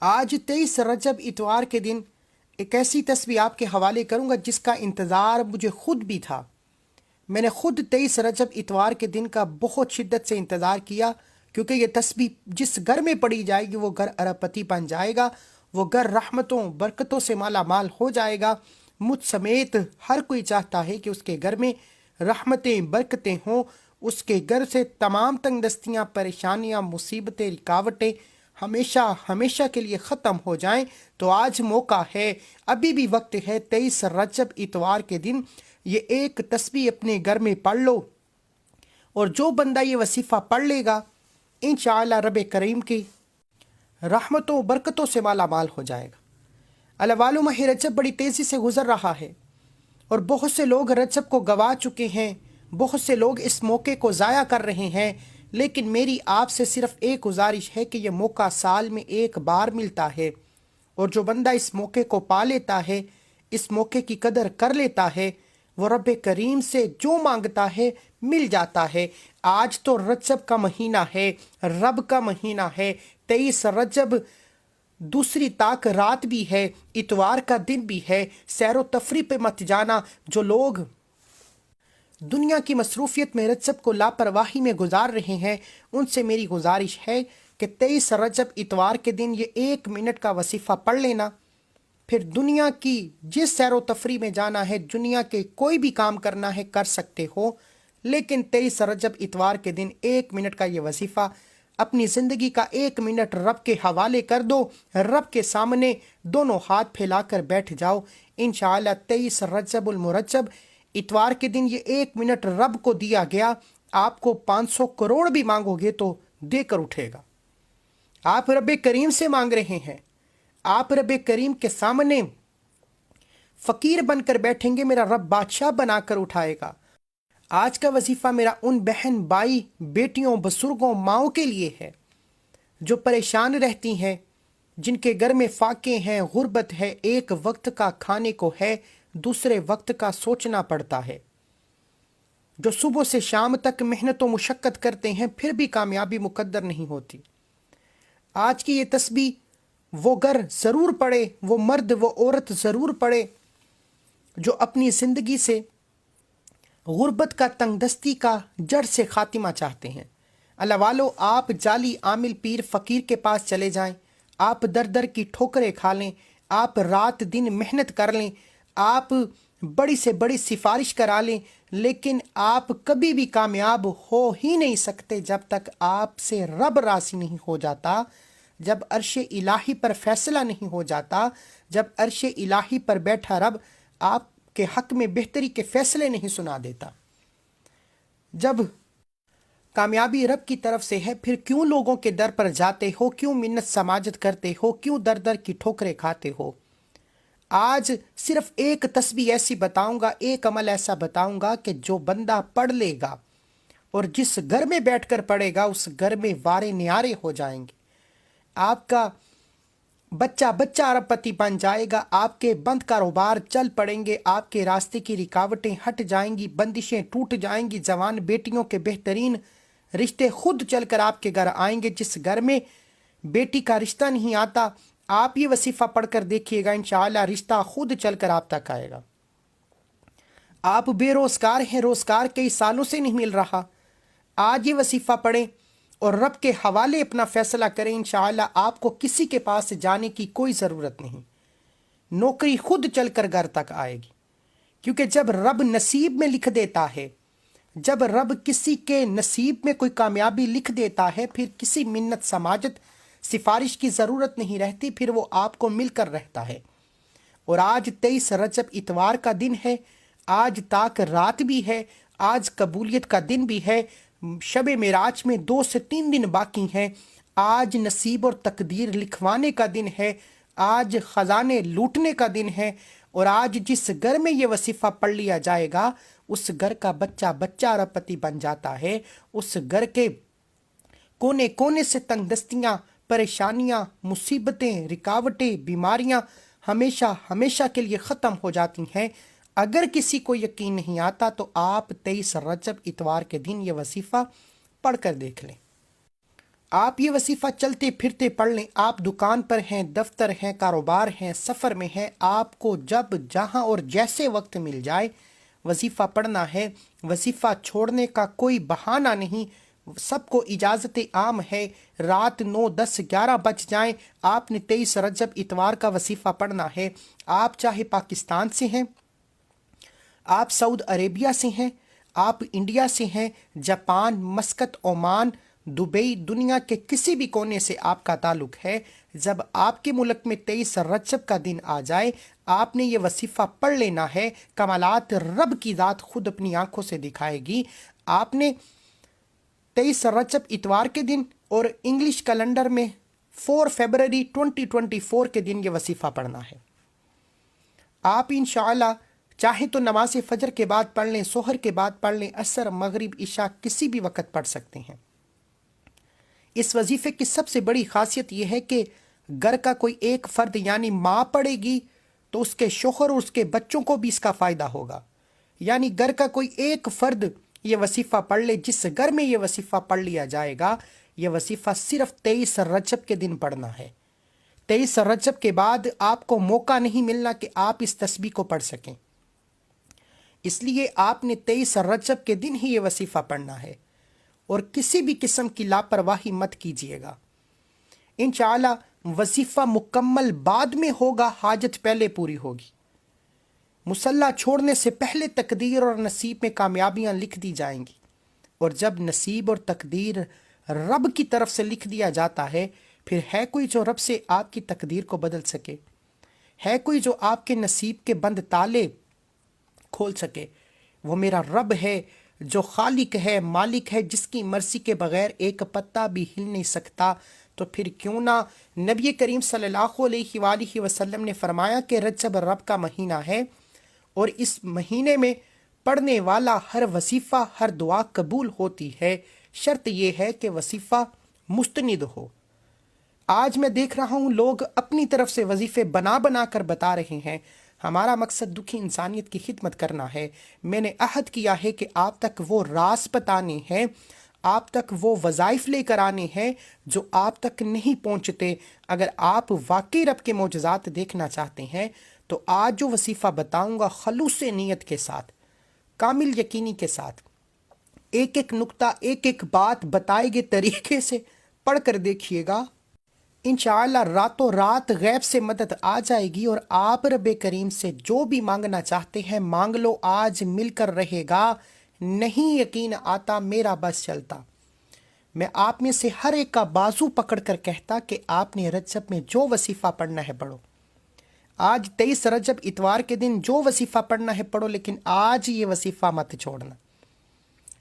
آج 23 رجب اتوار کے دن ایک ایسی تسبیح آپ کے حوالے کروں گا جس کا انتظار مجھے خود بھی تھا۔ میں نے خود 23 رجب اتوار کے دن کا بہت شدت سے انتظار کیا، کیونکہ یہ تسبیح جس گھر میں پڑھی جائے گی وہ گھر اربپتی بن جائے گا، وہ گھر رحمتوں برکتوں سے مالا مال ہو جائے گا۔ مجھ سمیت ہر کوئی چاہتا ہے کہ اس کے گھر میں رحمتیں برکتیں ہوں، اس کے گھر سے تمام تنگ دستیاں، پریشانیاں، مصیبتیں، رکاوٹیں ہمیشہ ہمیشہ کے لیے ختم ہو جائیں۔ تو آج موقع ہے، ابھی بھی وقت ہے۔ 23 رجب اتوار کے دن یہ ایک تسبیح اپنے گھر میں پڑھ لو، اور جو بندہ یہ وظیفہ پڑھ لے گا انشاءاللہ رب کریم کی رحمتوں برکتوں سے مالا مال ہو جائے گا۔ اللہ والو، ماہ رجب بڑی تیزی سے گزر رہا ہے اور بہت سے لوگ رجب کو گوا چکے ہیں، بہت سے لوگ اس موقع کو ضائع کر رہے ہیں، لیکن میری آپ سے صرف ایک گزارش ہے کہ یہ موقع سال میں ایک بار ملتا ہے، اور جو بندہ اس موقع کو پا لیتا ہے، اس موقع کی قدر کر لیتا ہے، وہ رب کریم سے جو مانگتا ہے مل جاتا ہے۔ آج تو رجب کا مہینہ ہے، رب کا مہینہ ہے۔ 23 رجب دوسری طاق رات بھی ہے، اتوار کا دن بھی ہے۔ سیر و تفریح پہ مت جانا۔ جو لوگ دنیا کی مصروفیت میں رجب کو لاپرواہی میں گزار رہے ہیں، ان سے میری گزارش ہے کہ 23 رجب اتوار کے دن یہ 1 منٹ کا وظیفہ پڑھ لینا، پھر دنیا کی جس سیر و تفریح میں جانا ہے، دنیا کے کوئی بھی کام کرنا ہے کر سکتے ہو، لیکن 23 رجب اتوار کے دن 1 منٹ کا یہ وظیفہ، اپنی زندگی کا 1 منٹ رب کے حوالے کر دو، رب کے سامنے دونوں ہاتھ پھیلا کر بیٹھ جاؤ۔ انشاءاللہ 23 رجب المرجب اتوار کے دن یہ 1 منٹ رب کو دیا گیا، آپ کو 500 کروڑ بھی مانگو گے تو دے کر اٹھے گا۔ آپ رب کریم سے مانگ رہے ہیں، آپ رب کریم کے سامنے فقیر بن کر بیٹھیں گے، میرا رب بادشاہ بنا کر اٹھائے گا۔ آج کا وظیفہ میرا ان بہن بھائی بیٹیوں بزرگوں ماؤں کے لیے ہے جو پریشان رہتی ہیں، جن کے گھر میں فاقے ہیں، غربت ہے، ایک وقت کا کھانے کو ہے، دوسرے وقت کا سوچنا پڑتا ہے، جو صبح سے شام تک محنت و مشقت کرتے ہیں پھر بھی کامیابی مقدر نہیں ہوتی۔ آج کی یہ تسبیح وہ گھر ضرور پڑے، وہ مرد وہ عورت ضرور پڑے جو اپنی زندگی سے غربت کا، تنگ دستی کا جڑ سے خاتمہ چاہتے ہیں۔ اللہ والو، آپ جعلی عامل پیر فقیر کے پاس چلے جائیں، آپ در در کی ٹھوکریں کھا لیں، آپ رات دن محنت کر لیں، آپ بڑی سے بڑی سفارش کرا لیں، لیکن آپ کبھی بھی کامیاب ہو ہی نہیں سکتے جب تک آپ سے رب راضی نہیں ہو جاتا، جب عرش الہی پر فیصلہ نہیں ہو جاتا، جب عرش الہی پر بیٹھا رب آپ کے حق میں بہتری کے فیصلے نہیں سنا دیتا۔ جب کامیابی رب کی طرف سے ہے، پھر کیوں لوگوں کے در پر جاتے ہو، کیوں منت سماجت کرتے ہو، کیوں در در کی ٹھوکریں کھاتے ہو؟ آج صرف ایک تسبیح ایسی بتاؤں گا، ایک عمل ایسا بتاؤں گا کہ جو بندہ پڑھ لے گا اور جس گھر میں بیٹھ کر پڑھے گا اس گھر میں وارے نیارے ہو جائیں گے۔ آپ کا بچہ بچہ ارب پتی بن جائے گا، آپ کے بند کاروبار چل پڑیں گے، آپ کے راستے کی رکاوٹیں ہٹ جائیں گی، بندشیں ٹوٹ جائیں گی، جوان بیٹیوں کے بہترین رشتے خود چل کر آپ کے گھر آئیں گے۔ جس گھر میں بیٹی کا رشتہ نہیں آتا، آپ یہ وظیفہ پڑھ کر دیکھیے گا، انشاءاللہ رشتہ خود چل کر آپ تک آئے گا۔ آپ بے روزگار ہیں، روزگار کئی سالوں سے نہیں مل رہا، آج یہ وظیفہ پڑھیں اور رب کے حوالے اپنا فیصلہ کریں، انشاءاللہ آپ کو کسی کے پاس جانے کی کوئی ضرورت نہیں، نوکری خود چل کر گھر تک آئے گی۔ کیونکہ جب رب نصیب میں لکھ دیتا ہے، جب رب کسی کے نصیب میں کوئی کامیابی لکھ دیتا ہے، پھر کسی منت سماجت سفارش کی ضرورت نہیں رہتی، پھر وہ آپ کو مل کر رہتا ہے۔ اور آج 23 رجب اتوار کا دن ہے، آج طاق رات بھی ہے، آج قبولیت کا دن بھی ہے، شب معراج میں 2 سے 3 دن باقی ہیں، آج نصیب اور تقدیر لکھوانے کا دن ہے، آج خزانے لوٹنے کا دن ہے، اور آج جس گھر میں یہ وظیفہ پڑھ لیا جائے گا اس گھر کا بچہ بچہ ارب پتی بن جاتا ہے، اس گھر کے کونے کونے سے تنگ دستیاں، پریشانیاں، مصیبتیں، رکاوٹیں، بیماریاں ہمیشہ ہمیشہ کے لیے ختم ہو جاتی ہیں۔ اگر کسی کو یقین نہیں آتا تو آپ 23 رجب اتوار کے دن یہ وظیفہ پڑھ کر دیکھ لیں۔ آپ یہ وظیفہ چلتے پھرتے پڑھ لیں، آپ دکان پر ہیں، دفتر ہیں، کاروبار ہیں، سفر میں ہیں، آپ کو جب جہاں اور جیسے وقت مل جائے وظیفہ پڑھنا ہے۔ وظیفہ چھوڑنے کا کوئی بہانہ نہیں، سب کو اجازت عام ہے۔ رات 9، 10، 11 بج جائیں، آپ نے 23 رجب اتوار کا وظیفہ پڑھنا ہے۔ آپ چاہے پاکستان سے ہیں، آپ سعود عربیہ سے ہیں، آپ انڈیا سے ہیں، جاپان، مسقط، عمان، دبئی، دنیا کے کسی بھی کونے سے آپ کا تعلق ہے، جب آپ کے ملک میں 23 رجب کا دن آ جائے آپ نے یہ وظیفہ پڑھ لینا ہے۔ کمالات رب کی ذات خود اپنی آنکھوں سے دکھائے گی۔ آپ نے 23 رجب اتوار کے دن اور انگلش کیلنڈر میں 4 فروری 2024 کے دن یہ وظیفہ پڑھنا ہے۔ آپ انشاءاللہ چاہیں تو نماز فجر کے بعد پڑھ لیں، سحر کے بعد پڑھ لیں، عصر، مغرب، عشاء کسی بھی وقت پڑھ سکتے ہیں۔ اس وظیفے کی سب سے بڑی خاصیت یہ ہے کہ گھر کا کوئی ایک فرد یعنی ماں پڑھے گی تو اس کے شوہر اور اس کے بچوں کو بھی اس کا فائدہ ہوگا۔ یعنی گھر کا کوئی ایک فرد یہ وظیفہ پڑھ لے، جس گھر میں یہ وظیفہ پڑھ لیا جائے گا، یہ وظیفہ صرف 23 رجب کے دن پڑھنا ہے۔ 23 رجب کے بعد آپ کو موقع نہیں ملنا کہ آپ اس تسبیح کو پڑھ سکیں، اس لیے آپ نے 23 رجب کے دن ہی یہ وظیفہ پڑھنا ہے، اور کسی بھی قسم کی لاپرواہی مت کیجیے گا۔ انشاءاللہ وظیفہ مکمل بعد میں ہوگا، حاجت پہلے پوری ہوگی۔ مصلی چھوڑنے سے پہلے تقدیر اور نصیب میں کامیابیاں لکھ دی جائیں گی، اور جب نصیب اور تقدیر رب کی طرف سے لکھ دیا جاتا ہے، پھر ہے کوئی جو رب سے آپ کی تقدیر کو بدل سکے؟ ہے کوئی جو آپ کے نصیب کے بند تالے کھول سکے؟ وہ میرا رب ہے جو خالق ہے، مالک ہے، جس کی مرضی کے بغیر ایک پتا بھی ہل نہیں سکتا۔ تو پھر کیوں نہ نبی کریم صلی اللہ علیہ وآلہ وسلم نے فرمایا کہ رجب رب کا مہینہ ہے، اور اس مہینے میں پڑھنے والا ہر وظیفہ، ہر دعا قبول ہوتی ہے۔ شرط یہ ہے کہ وظیفہ مستند ہو۔ آج میں دیکھ رہا ہوں لوگ اپنی طرف سے وظیفے بنا بنا کر بتا رہے ہیں۔ ہمارا مقصد دکھی انسانیت کی خدمت کرنا ہے۔ میں نے عہد کیا ہے کہ آپ تک وہ راز بتانے ہیں، آپ تک وہ وظائف لے کر آنے ہیں جو آپ تک نہیں پہنچتے۔ اگر آپ واقعی رب کے معجزات دیکھنا چاہتے ہیں تو آج جو وظیفہ بتاؤں گا خلوص نیت کے ساتھ، کامل یقینی کے ساتھ، ایک ایک نقطہ، ایک ایک بات بتائے گئے طریقے سے پڑھ کر دیکھیے گا، انشاءاللہ راتوں رات غیب سے مدد آ جائے گی، اور آپ رب کریم سے جو بھی مانگنا چاہتے ہیں مانگ لو، آج مل کر رہے گا۔ نہیں یقین آتا میرا بس چلتا، میں آپ میں سے ہر ایک کا بازو پکڑ کر کہتا کہ آپ نے رجب میں جو وظیفہ پڑھنا ہے پڑھو۔ آج 23 رجب اتوار کے دن جو وظیفہ پڑھنا ہے پڑھو، لیکن آج یہ وظیفہ مت چھوڑنا۔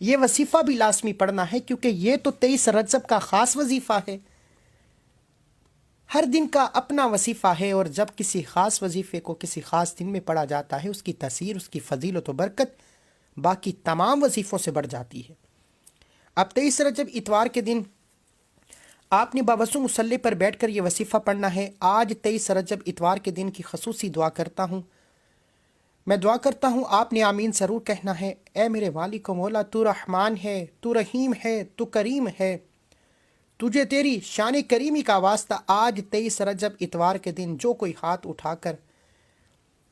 یہ وظیفہ بھی لازمی پڑھنا ہے، کیونکہ یہ تو 23 رجب کا خاص وظیفہ ہے۔ ہر دن کا اپنا وظیفہ ہے، اور جب کسی خاص وظیفے کو کسی خاص دن میں پڑھا جاتا ہے، اس کی تاثیر، اس کی فضیلت و برکت باقی تمام وظیفوں سے بڑھ جاتی ہے۔ اب 23 رجب اتوار کے دن آپ نے باوضو مصلی پر بیٹھ کر یہ وظیفہ پڑھنا ہے۔ آج 23 رجب اتوار کے دن کی خصوصی دعا کرتا ہوں، میں دعا کرتا ہوں آپ نے آمین ضرور کہنا ہے۔ اے میرے مالک و مولا، تو رحمان ہے، تو رحیم ہے، تو کریم ہے، تجھے تیری شان کریمی کا واسطہ آج 23 رجب اتوار کے دن جو کوئی ہاتھ اٹھا کر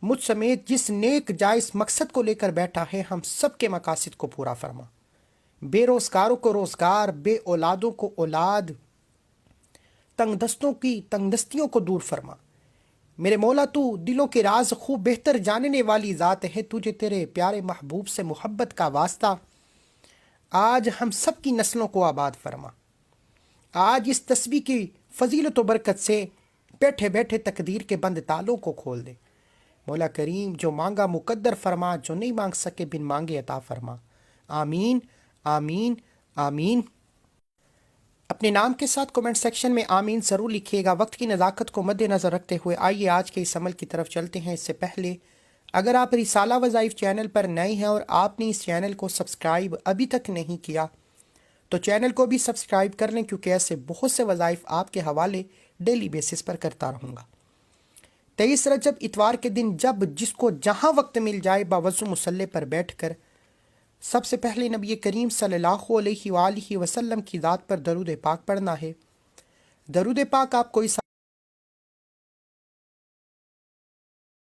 مجھ سمیت جس نیک جائز مقصد کو لے کر بیٹھا ہے، ہم سب کے مقاصد کو پورا فرما۔ بے روزگاروں کو روزگار، بے اولادوں کو اولاد، تنگ دستوں کی تنگ دستیوں کو دور فرما۔ میرے مولا تو دلوں کے راز خوب بہتر جاننے والی ذات ہے، تجھے تیرے پیارے محبوب سے محبت کا واسطہ آج ہم سب کی نسلوں کو آباد فرما۔ آج اس تسبیح کی فضیلت و برکت سے بیٹھے بیٹھے تقدیر کے بند تالوں کو کھول دے۔ مولا کریم جو مانگا مقدر فرما، جو نہیں مانگ سکے بن مانگے عطا فرما۔ آمین آمین آمین۔ اپنے نام کے ساتھ کمنٹ سیکشن میں آمین ضرور لکھیے گا۔ وقت کی نزاکت کو مد نظر رکھتے ہوئے آئیے آج کے اس عمل کی طرف چلتے ہیں۔ اس سے پہلے اگر آپ رسالہ وظائف چینل پر نئے ہیں اور آپ نے اس چینل کو سبسکرائب ابھی تک نہیں کیا تو چینل کو بھی سبسکرائب کر لیں، کیونکہ ایسے بہت سے وظائف آپ کے حوالے ڈیلی بیسس پر کرتا رہوں گا۔ 23 رجب اتوار کے دن جب جس کو جہاں وقت مل جائے باوضو مصلی پر بیٹھ کر سب سے پہلے نبی کریم صلی اللہ علیہ وآلہ وسلم کی ذات پر درود پاک پڑھنا ہے۔ درود پاک آپ کو اس